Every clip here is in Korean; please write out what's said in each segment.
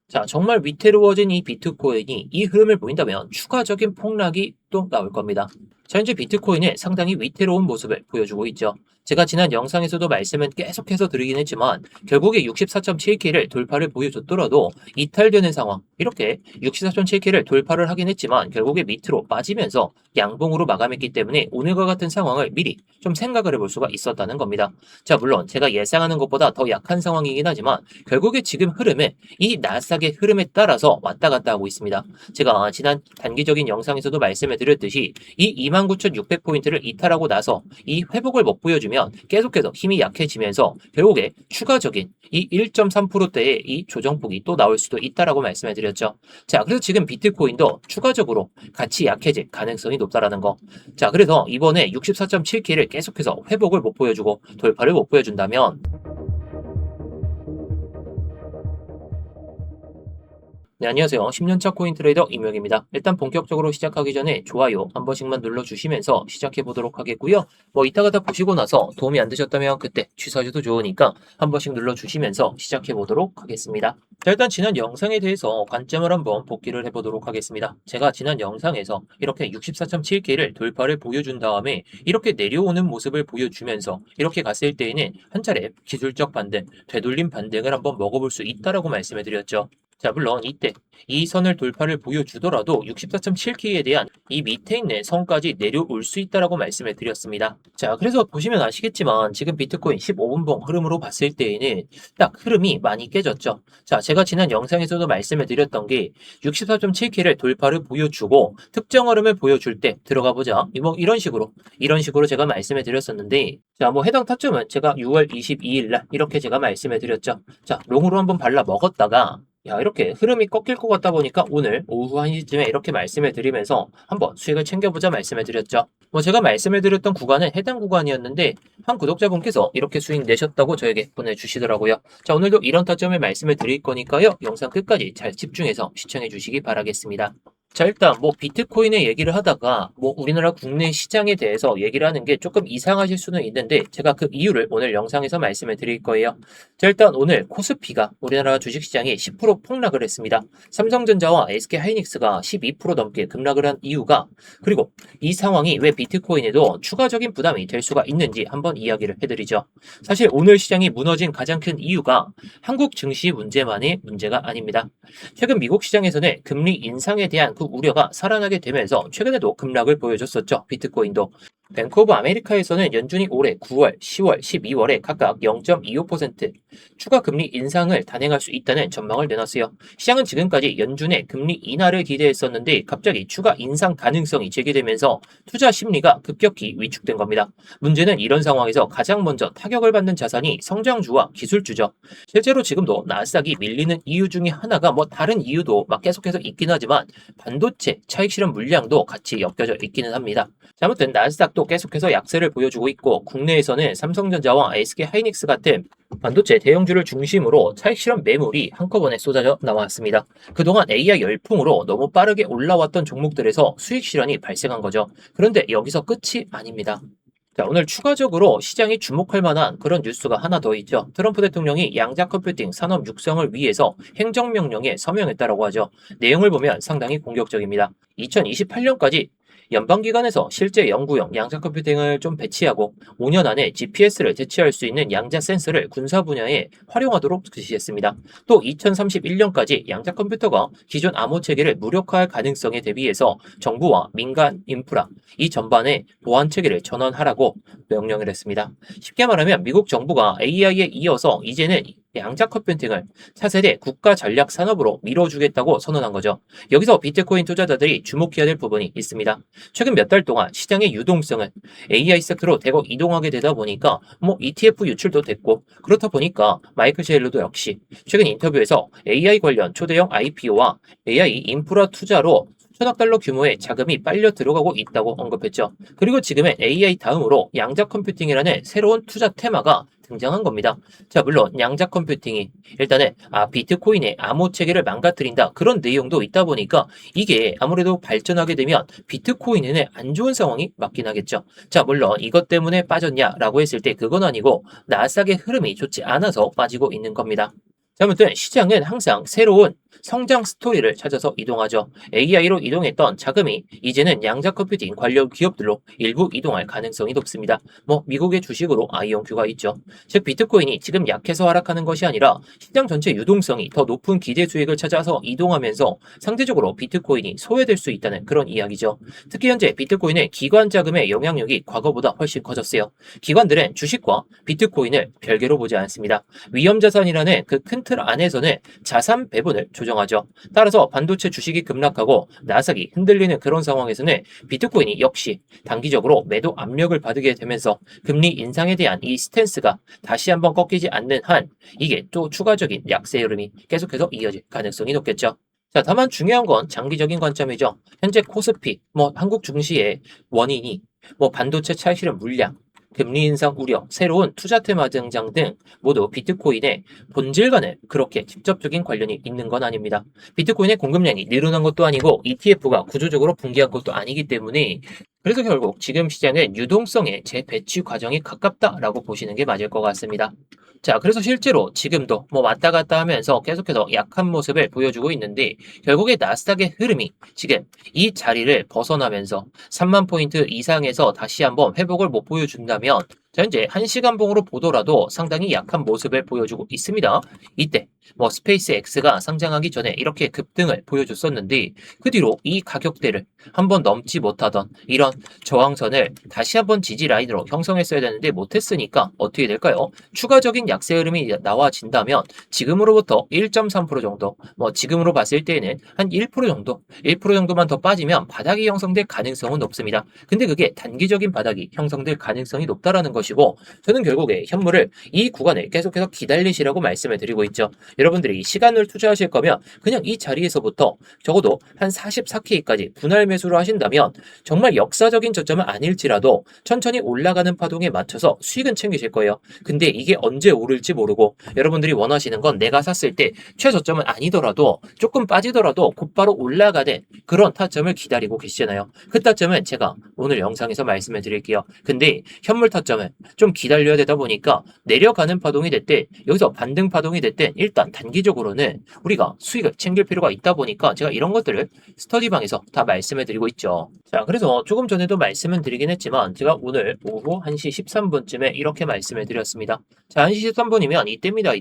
자, 정말 위태로워진 이 비트코인이 이 흐름을 보인다면 추가적인 폭락이 또 나올 겁니다. 자, 현재 비트코인은 상당히 위태로운 모습을 보여주고 있죠. 제가 지난 영상에서도 말씀은 계속해서 드리긴 했지만 결국에 64.7K를 돌파를 보여줬더라도 이탈되는 상황, 이렇게 64.7K를 돌파를 하긴 했지만 결국에 밑으로 빠지면서 양봉으로 마감했기 때문에 오늘과 같은 상황을 미리 좀 생각을 해볼 수가 있었다는 겁니다. 자, 물론 제가 예상하는 것보다 더 약한 상황이긴 하지만 결국에 지금 흐름은 이 나스닥의 흐름에 따라서 왔다 갔다 하고 있습니다. 제가 지난 단기적인 영상에서도 말씀을 드렸듯이 이 29,600포인트를 이탈하고 나서 이 회복을 못 보여주면 계속해서 힘이 약해지면서 결국에 추가적인 이 1.3%대의 이 조정폭이 또 나올 수도 있다라고 말씀을 드렸죠. 자, 그래서 지금 비트코인도 추가적으로 같이 약해질 가능성이 높다라는 거. 자, 그래서 이번에 64.7K를 계속해서 회복을 못 보여주고 돌파를 못 보여준다면 네, 안녕하세요. 10년차 코인 트레이더 임용입니다. 일단 본격적으로 시작하기 전에 좋아요 한 번씩만 눌러주시면서 시작해 보도록 하겠고요. 이따가 다 보시고 나서 도움이 안 되셨다면 그때 취소하셔도 좋으니까 한 번씩 눌러주시면서 시작해 보도록 하겠습니다. 자, 일단 지난 영상에 대해서 관점을 한번 복기를 해보도록 하겠습니다. 제가 지난 영상에서 이렇게 64.7K를 돌파를 보여준 다음에 이렇게 내려오는 모습을 보여주면서 이렇게 갔을 때에는 한 차례 기술적 반등, 되돌림 반등을 한번 먹어볼 수 있다라고 말씀을 드렸죠. 자, 물론 이때 이 선을 돌파를 보여주더라도 64.7K에 대한 이 밑에 있는 선까지 내려올 수 있다라고 말씀을 드렸습니다. 자, 그래서 보시면 아시겠지만 지금 비트코인 15분봉 흐름으로 봤을 때에는 딱 흐름이 많이 깨졌죠. 자, 제가 지난 영상에서도 말씀을 드렸던 게 64.7K를 돌파를 보여주고 특정 흐름을 보여줄 때 들어가 보자. 이런 식으로 제가 말씀을 드렸었는데, 자, 해당 타점은 제가 6월 22일 날 이렇게 제가 말씀을 드렸죠. 자, 롱으로 한번 발라 먹었다가 이렇게 흐름이 꺾일 것 같다 보니까 오늘 오후 1시쯤에 이렇게 말씀을 드리면서 한번 수익을 챙겨보자 말씀을 드렸죠. 제가 말씀을 드렸던 구간은 해당 구간이었는데 한 구독자분께서 이렇게 수익 내셨다고 저에게 보내주시더라고요. 자, 오늘도 이런 타점을 말씀을 드릴 거니까요. 영상 끝까지 잘 집중해서 시청해 주시기 바라겠습니다. 자, 일단 비트코인의 얘기를 하다가 우리나라 국내 시장에 대해서 얘기를 하는 게 조금 이상하실 수는 있는데 제가 그 이유를 오늘 영상에서 말씀을 드릴 거예요. 자, 일단 오늘 코스피가 우리나라 주식시장이 10% 폭락을 했습니다. 삼성전자와 SK하이닉스가 12% 넘게 급락을 한 이유가, 그리고 이 상황이 왜 비트코인에도 추가적인 부담이 될 수가 있는지 한번 이야기를 해드리죠. 사실 오늘 시장이 무너진 가장 큰 이유가 한국 증시 문제만의 문제가 아닙니다. 최근 미국 시장에서는 금리 인상에 대한 그 우려가 살아나게 되면서 최근에도 급락을 보여줬었죠. 비트코인도. 뱅크 오브 아메리카에서는 연준이 올해 9월, 10월, 12월에 각각 0.25% 추가 금리 인상을 단행할 수 있다는 전망을 내놨어요. 시장은 지금까지 연준의 금리 인하를 기대했었는데 갑자기 추가 인상 가능성이 제기되면서 투자 심리가 급격히 위축된 겁니다. 문제는 이런 상황에서 가장 먼저 타격을 받는 자산이 성장주와 기술주죠. 실제로 지금도 나스닥이 밀리는 이유 중에 하나가 다른 이유도 계속해서 있긴 하지만 반도체 차익 실현 물량도 같이 엮여져 있기는 합니다. 자, 아무튼 나스닥도 계속해서 약세를 보여주고 있고 국내에서는 삼성전자와 SK하이닉스 같은 반도체 대형주를 중심으로 차익 실현 매물이 한꺼번에 쏟아져 나왔습니다. 그동안 AI 열풍으로 너무 빠르게 올라왔던 종목들에서 수익 실현이 발생한 거죠. 그런데 여기서 끝이 아닙니다. 자, 오늘 추가적으로 시장이 주목할 만한 그런 뉴스가 하나 더 있죠. 트럼프 대통령이 양자 컴퓨팅 산업 육성을 위해서 행정명령에 서명했다라고 하죠. 내용을 보면 상당히 공격적입니다. 2028년까지 연방기관에서 실제 연구용 양자 컴퓨팅을 좀 배치하고 5년 안에 GPS를 대체할 수 있는 양자 센서를 군사 분야에 활용하도록 지시했습니다. 또 2031년까지 양자 컴퓨터가 기존 암호 체계를 무력화할 가능성에 대비해서 정부와 민간 인프라 이 전반에 보안 체계를 전환하라고 명령을 했습니다. 쉽게 말하면 미국 정부가 AI에 이어서 이제는 양자 컴퓨팅을 차세대 국가 전략 산업으로 밀어주겠다고 선언한 거죠. 여기서 비트코인 투자자들이 주목해야 될 부분이 있습니다. 최근 몇 달 동안 시장의 유동성은 AI 섹터로 대거 이동하게 되다 보니까 ETF 유출도 됐고, 그렇다 보니까 마이클 셰일러도 역시 최근 인터뷰에서 AI 관련 초대형 IPO와 AI 인프라 투자로 천억 달러 규모의 자금이 빨려 들어가고 있다고 언급했죠. 그리고 지금은 AI 다음으로 양자 컴퓨팅이라는 새로운 투자 테마가 등장한 겁니다. 자, 물론 양자 컴퓨팅이 일단은 비트코인의 암호 체계를 망가뜨린다 그런 내용도 있다 보니까 이게 아무래도 발전하게 되면 비트코인에는 안 좋은 상황이 맞긴 하겠죠. 자, 물론 이것 때문에 빠졌냐라고 했을 때 그건 아니고 나스닥의 흐름이 좋지 않아서 빠지고 있는 겁니다. 자, 아무튼 시장은 항상 새로운 성장 스토리를 찾아서 이동하죠. AI로 이동했던 자금이 이제는 양자 컴퓨팅 관련 기업들로 일부 이동할 가능성이 높습니다. 미국의 주식으로 IonQ가 있죠. 즉 비트코인이 지금 약해서 하락하는 것이 아니라 시장 전체 유동성이 더 높은 기대 수익을 찾아서 이동하면서 상대적으로 비트코인이 소외될 수 있다는 그런 이야기죠. 특히 현재 비트코인의 기관 자금의 영향력이 과거보다 훨씬 커졌어요. 기관들은 주식과 비트코인을 별개로 보지 않습니다. 위험자산이라는 그 큰 틀 안에서는 자산 배분을 조정하죠. 따라서 반도체 주식이 급락하고 나스닥이 흔들리는 그런 상황에서는 비트코인이 역시 단기적으로 매도 압력을 받게 되면서 금리 인상에 대한 이 스탠스가 다시 한번 꺾이지 않는 한 이게 또 추가적인 약세 흐름이 계속해서 이어질 가능성이 높겠죠. 자, 다만 중요한 건 장기적인 관점이죠. 현재 코스피, 한국 증시의 원인이 반도체 차익실현 물량, 금리 인상 우려, 새로운 투자 테마 등장 등 모두 비트코인의 본질과는 그렇게 직접적인 관련이 있는 건 아닙니다. 비트코인의 공급량이 늘어난 것도 아니고 ETF가 구조적으로 붕괴한 것도 아니기 때문에 그래서 결국 지금 시장은 유동성의 재배치 과정이 가깝다라고 보시는 게 맞을 것 같습니다. 자, 그래서 실제로 지금도 왔다 갔다 하면서 계속해서 약한 모습을 보여주고 있는데 결국에 나스닥의 흐름이 지금 이 자리를 벗어나면서 3만 포인트 이상에서 다시 한번 회복을 못 보여준다면 자, 현재 1시간 봉으로 보더라도 상당히 약한 모습을 보여주고 있습니다. 이때 스페이스X가 상장하기 전에 이렇게 급등을 보여줬었는데 그 뒤로 이 가격대를 한번 넘지 못하던 이런 저항선을 다시 한번 지지 라인으로 형성했어야 되는데 못했으니까 어떻게 될까요? 추가적인 약세 흐름이 나와진다면 지금으로부터 1.3% 정도, 지금으로 봤을 때에는 한 1% 정도, 1% 정도만 더 빠지면 바닥이 형성될 가능성은 높습니다. 근데 그게 단기적인 바닥이 형성될 가능성이 높다라는 것이고 저는 결국에 현물을 이 구간을 계속해서 기다리시라고 말씀을 드리고 있죠. 여러분들이 시간을 투자하실 거면 그냥 이 자리에서부터 적어도 한 44K까지 분할 매수를 하신다면 정말 역사적인 저점은 아닐지라도 천천히 올라가는 파동에 맞춰서 수익은 챙기실 거예요. 근데 이게 언제 오를지 모르고 여러분들이 원하시는 건 내가 샀을 때 최저점은 아니더라도 조금 빠지더라도 곧바로 올라가는 그런 타점을 기다리고 계시잖아요. 그 타점은 제가 오늘 영상에서 말씀을 드릴게요. 근데 현물 타점은 좀 기다려야 되다 보니까 내려가는 파동이 됐든 여기서 반등 파동이 됐든 일단 단기적으로는 우리가 수익을 챙길 필요가 있다 보니까 제가 이런 것들을 스터디방에서 다 말씀을 드리고 있죠. 자, 그래서 조금 전에도 말씀을 드리긴 했지만 제가 오늘 오후 1시 13분쯤에 이렇게 말씀을 드렸습니다. 자, 1시 13분이면 이때입니다.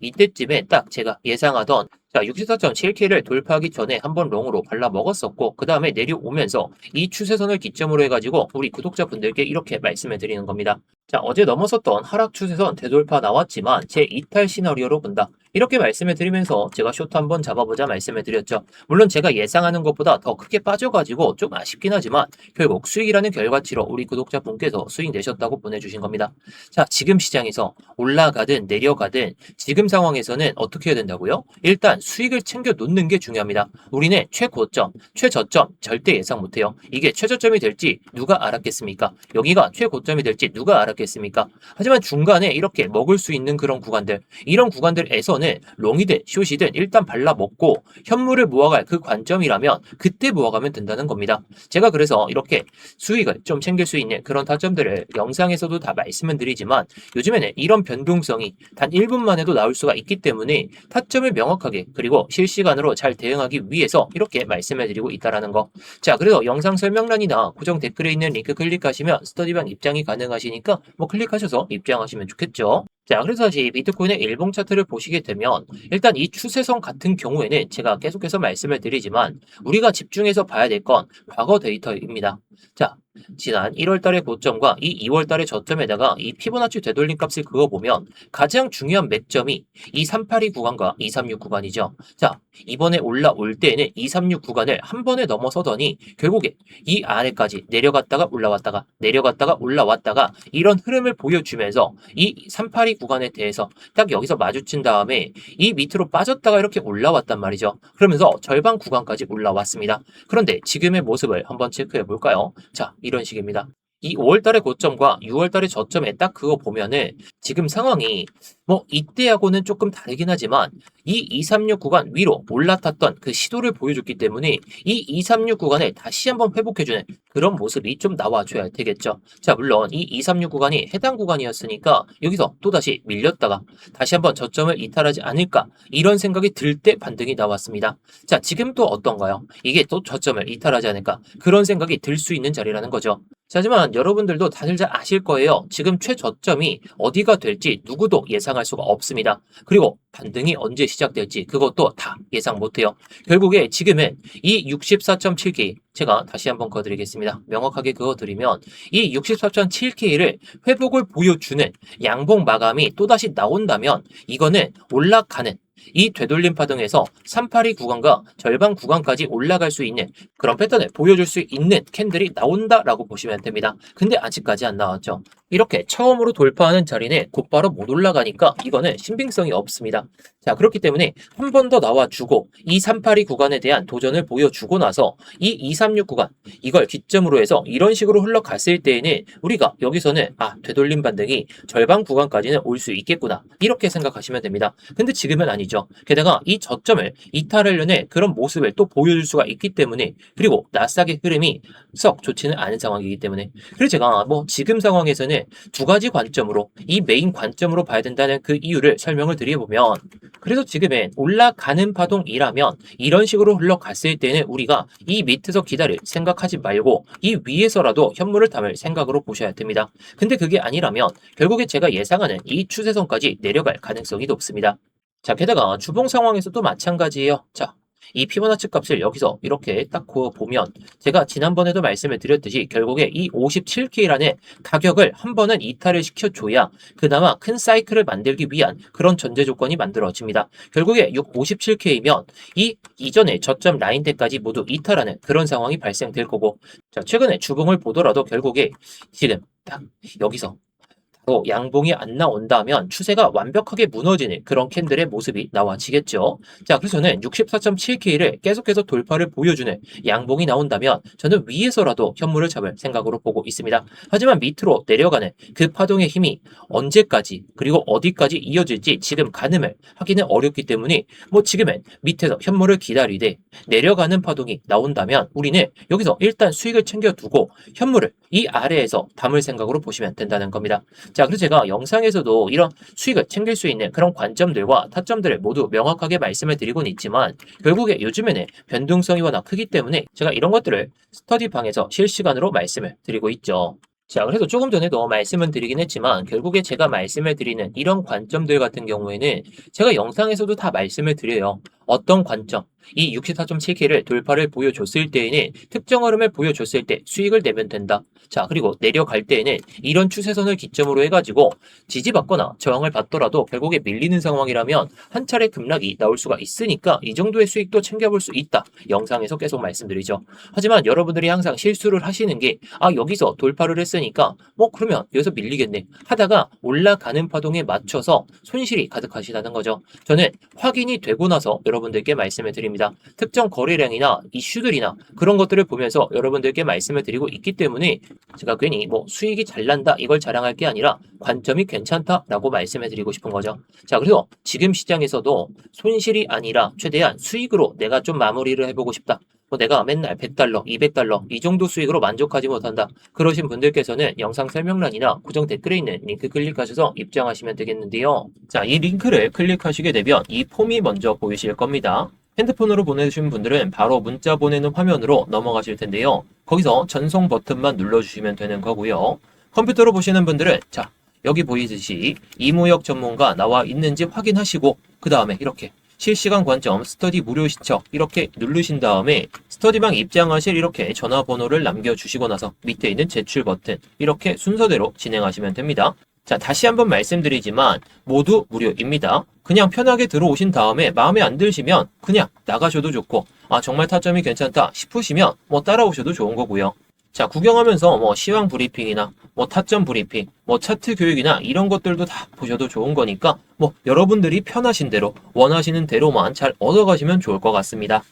이때쯤에 딱 제가 예상하던 자, 64.7K를 돌파하기 전에 한번 롱으로 발라 먹었었고 그 다음에 내려오면서 이 추세선을 기점으로 해가지고 우리 구독자분들께 이렇게 말씀을 드리는 겁니다. 자, 어제 넘어섰던 하락 추세선 되돌파 나왔지만 제 이탈 시나리오로 본다. 이렇게 말씀을 드리면서 제가 쇼트 한번 잡아보자 말씀을 드렸죠. 물론 제가 예상하는 것보다 더 크게 빠져가지고 좀 아쉽긴 하지만 결국 수익이라는 결과치로 우리 구독자분께서 수익 내셨다고 보내주신 겁니다. 자, 지금 시장에서 올라가든 내려가든 지금 상황에서는 어떻게 해야 된다고요? 일단 수익을 챙겨 놓는 게 중요합니다. 우리는 최고점, 최저점 절대 예상 못해요. 이게 최저점이 될지 누가 알았겠습니까? 여기가 최고점이 될지 누가 알았겠습니까? 하지만 중간에 이렇게 먹을 수 있는 그런 구간들, 이런 구간들에서는 롱이든 숏이든 일단 발라먹고 현물을 모아갈 그 관점이라면 그때 모아가면 된다는 겁니다. 제가 그래서 이렇게 수익을 좀 챙길 수 있는 그런 타점들을 영상에서도 다 말씀을 드리지만 요즘에는 이런 변동성이 단 1분만 해도 나올 수가 있기 때문에 타점을 명확하게 그리고 실시간으로 잘 대응하기 위해서 이렇게 말씀을 드리고 있다는 거. 자, 그래서 영상 설명란이나 고정 댓글에 있는 링크 클릭하시면 스터디방 입장이 가능하시니까 클릭하셔서 입장하시면 좋겠죠. 자, 그래서 다시 비트코인의 일봉 차트를 보시게 되면 일단 이 추세선 같은 경우에는 제가 계속해서 말씀을 드리지만 우리가 집중해서 봐야 될 건 과거 데이터입니다. 자, 지난 1월 달의 고점과 이 2월 달의 저점에다가 이 피보나치 되돌림 값을 그어보면 가장 중요한 맥점이 2382 구간과 236 구간이죠. 자, 이번에 올라올 때에는 236 구간을 한 번에 넘어서더니 결국에 이 아래까지 내려갔다가 올라왔다가 내려갔다가 올라왔다가 이런 흐름을 보여주면서 이 382 구간에 대해서 딱 여기서 마주친 다음에 이 밑으로 빠졌다가 이렇게 올라왔단 말이죠. 그러면서 절반 구간까지 올라왔습니다. 그런데 지금의 모습을 한번 체크해 볼까요? 자, 이런 식입니다. 이 5월달의 고점과 6월달의 저점에 딱 그거 보면은 지금 상황이 뭐 이때하고는 조금 다르긴 하지만 이 236 구간 위로 올라탔던 그 시도를 보여줬기 때문에 이 236 구간을 다시 한번 회복해주는 그런 모습이 좀 나와줘야 되겠죠. 자, 물론 이 236 구간이 해당 구간이었으니까 여기서 또다시 밀렸다가 다시 한번 저점을 이탈하지 않을까 이런 생각이 들 때 반등이 나왔습니다. 자, 지금 또 어떤가요? 이게 또 저점을 이탈하지 않을까 그런 생각이 들 수 있는 자리라는 거죠. 자, 하지만 여러분들도 다들 잘 아실 거예요. 지금 최저점이 어디가 될지 누구도 예상할 수가 없습니다. 그리고 반등이 언제 시작될지 그것도 다 예상 못해요. 결국에 지금은 이 64.7K 제가 다시 한번 거드리겠습니다. 명확하게 그거 드리면 이 64.7K를 회복을 보여주는 양봉 마감이 또다시 나온다면 이거는 올라가는 이 되돌림 파동에서 382 구간과 절반 구간까지 올라갈 수 있는 그런 패턴을 보여줄 수 있는 캔들이 나온다라고 보시면 됩니다. 근데 아직까지 안 나왔죠. 이렇게 처음으로 돌파하는 자리는 곧바로 못 올라가니까 이거는 신빙성이 없습니다. 자, 그렇기 때문에 한 번 더 나와주고 이 382 구간에 대한 도전을 보여주고 나서 이 236 구간 이걸 기점으로 해서 이런 식으로 흘러갔을 때에는 우리가 여기서는 되돌림 반등이 절반 구간까지는 올 수 있겠구나 이렇게 생각하시면 됩니다. 근데 지금은 아니죠. 게다가 이 저점을 이탈하려는 그런 모습을 또 보여줄 수가 있기 때문에 그리고 나스닥의 흐름이 썩 좋지는 않은 상황이기 때문에 그래서 제가 뭐 지금 상황에서는 두 가지 관점으로 이 메인 관점으로 봐야 된다는 그 이유를 설명을 드려보면 그래서 지금은 올라가는 파동이라면 이런 식으로 흘러갔을 때는 우리가 이 밑에서 기다릴 생각하지 말고 이 위에서라도 현물을 담을 생각으로 보셔야 됩니다. 근데 그게 아니라면 결국에 제가 예상하는 이 추세선까지 내려갈 가능성이 높습니다. 자, 게다가 주봉 상황에서도 마찬가지예요. 자, 이 피보나치 값을 여기서 이렇게 딱 보면 제가 지난번에도 말씀을 드렸듯이 결국에 이 57K라는 가격을 한 번은 이탈을 시켜줘야 그나마 큰 사이클을 만들기 위한 그런 전제 조건이 만들어집니다. 결국에 57K면 이 이전에 저점 라인대까지 모두 이탈하는 그런 상황이 발생될 거고 자, 최근에 주봉을 보더라도 결국에 지금 딱 여기서 양봉이 안 나온다면 추세가 완벽하게 무너지는 그런 캔들의 모습이 나와지겠죠. 자, 그래서 저는 64.7K를 계속해서 돌파를 보여주는 양봉이 나온다면 저는 위에서라도 현물을 잡을 생각으로 보고 있습니다. 하지만 밑으로 내려가는 그 파동의 힘이 언제까지 그리고 어디까지 이어질지 지금 가늠을 하기는 어렵기 때문에 뭐 지금은 밑에서 현물을 기다리되 내려가는 파동이 나온다면 우리는 여기서 일단 수익을 챙겨두고 현물을 이 아래에서 담을 생각으로 보시면 된다는 겁니다. 자, 그래서 제가 영상에서도 이런 수익을 챙길 수 있는 그런 관점들과 타점들을 모두 명확하게 말씀을 드리고는 있지만 결국에 요즘에는 변동성이 워낙 크기 때문에 제가 이런 것들을 스터디방에서 실시간으로 말씀을 드리고 있죠. 자, 그래서 조금 전에도 말씀을 드리긴 했지만 결국에 제가 말씀을 드리는 이런 관점들 같은 경우에는 제가 영상에서도 다 말씀을 드려요. 어떤 관점, 이 64.7K를 돌파를 보여줬을 때에는 특정 흐름을 보여줬을 때 수익을 내면 된다. 자, 그리고 내려갈 때에는 이런 추세선을 기점으로 해가지고 지지받거나 저항을 받더라도 결국에 밀리는 상황이라면 한 차례 급락이 나올 수가 있으니까 이 정도의 수익도 챙겨볼 수 있다. 영상에서 계속 말씀드리죠. 하지만 여러분들이 항상 실수를 하시는 게 여기서 돌파를 했으니까 뭐 그러면 여기서 밀리겠네 하다가 올라가는 파동에 맞춰서 손실이 가득하시다는 거죠. 저는 확인이 되고 나서 여러분들께 말씀을 드립니다. 특정 거래량이나 이슈들이나 그런 것들을 보면서 여러분들께 말씀을 드리고 있기 때문에 제가 괜히 뭐 수익이 잘 난다 이걸 자랑할 게 아니라 관점이 괜찮다라고 말씀을 드리고 싶은 거죠. 자, 그래서 지금 시장에서도 손실이 아니라 최대한 수익으로 내가 좀 마무리를 해보고 싶다. 뭐 내가 맨날 100달러, 200달러 이 정도 수익으로 만족하지 못한다. 그러신 분들께서는 영상 설명란이나 고정 댓글에 있는 링크 클릭하셔서 입장하시면 되겠는데요. 자, 이 링크를 클릭하시게 되면 이 폼이 먼저 보이실 겁니다. 핸드폰으로 보내주신 분들은 바로 문자 보내는 화면으로 넘어가실 텐데요. 거기서 전송 버튼만 눌러주시면 되는 거고요. 컴퓨터로 보시는 분들은 자, 여기 보이듯이 이무역 전문가 나와 있는지 확인하시고 그 다음에 이렇게 실시간 관점 스터디 무료 시청 이렇게 누르신 다음에 스터디방 입장하실 이렇게 전화번호를 남겨주시고 나서 밑에 있는 제출 버튼 이렇게 순서대로 진행하시면 됩니다. 자, 다시 한번 말씀드리지만 모두 무료입니다. 그냥 편하게 들어오신 다음에 마음에 안 드시면 그냥 나가셔도 좋고 정말 타점이 괜찮다 싶으시면 뭐 따라오셔도 좋은 거고요. 자, 구경하면서 뭐 시황 브리핑이나 뭐 타점 브리핑, 뭐 차트 교육이나 이런 것들도 다 보셔도 좋은 거니까 뭐 여러분들이 편하신 대로 원하시는 대로만 잘 얻어가시면 좋을 것 같습니다.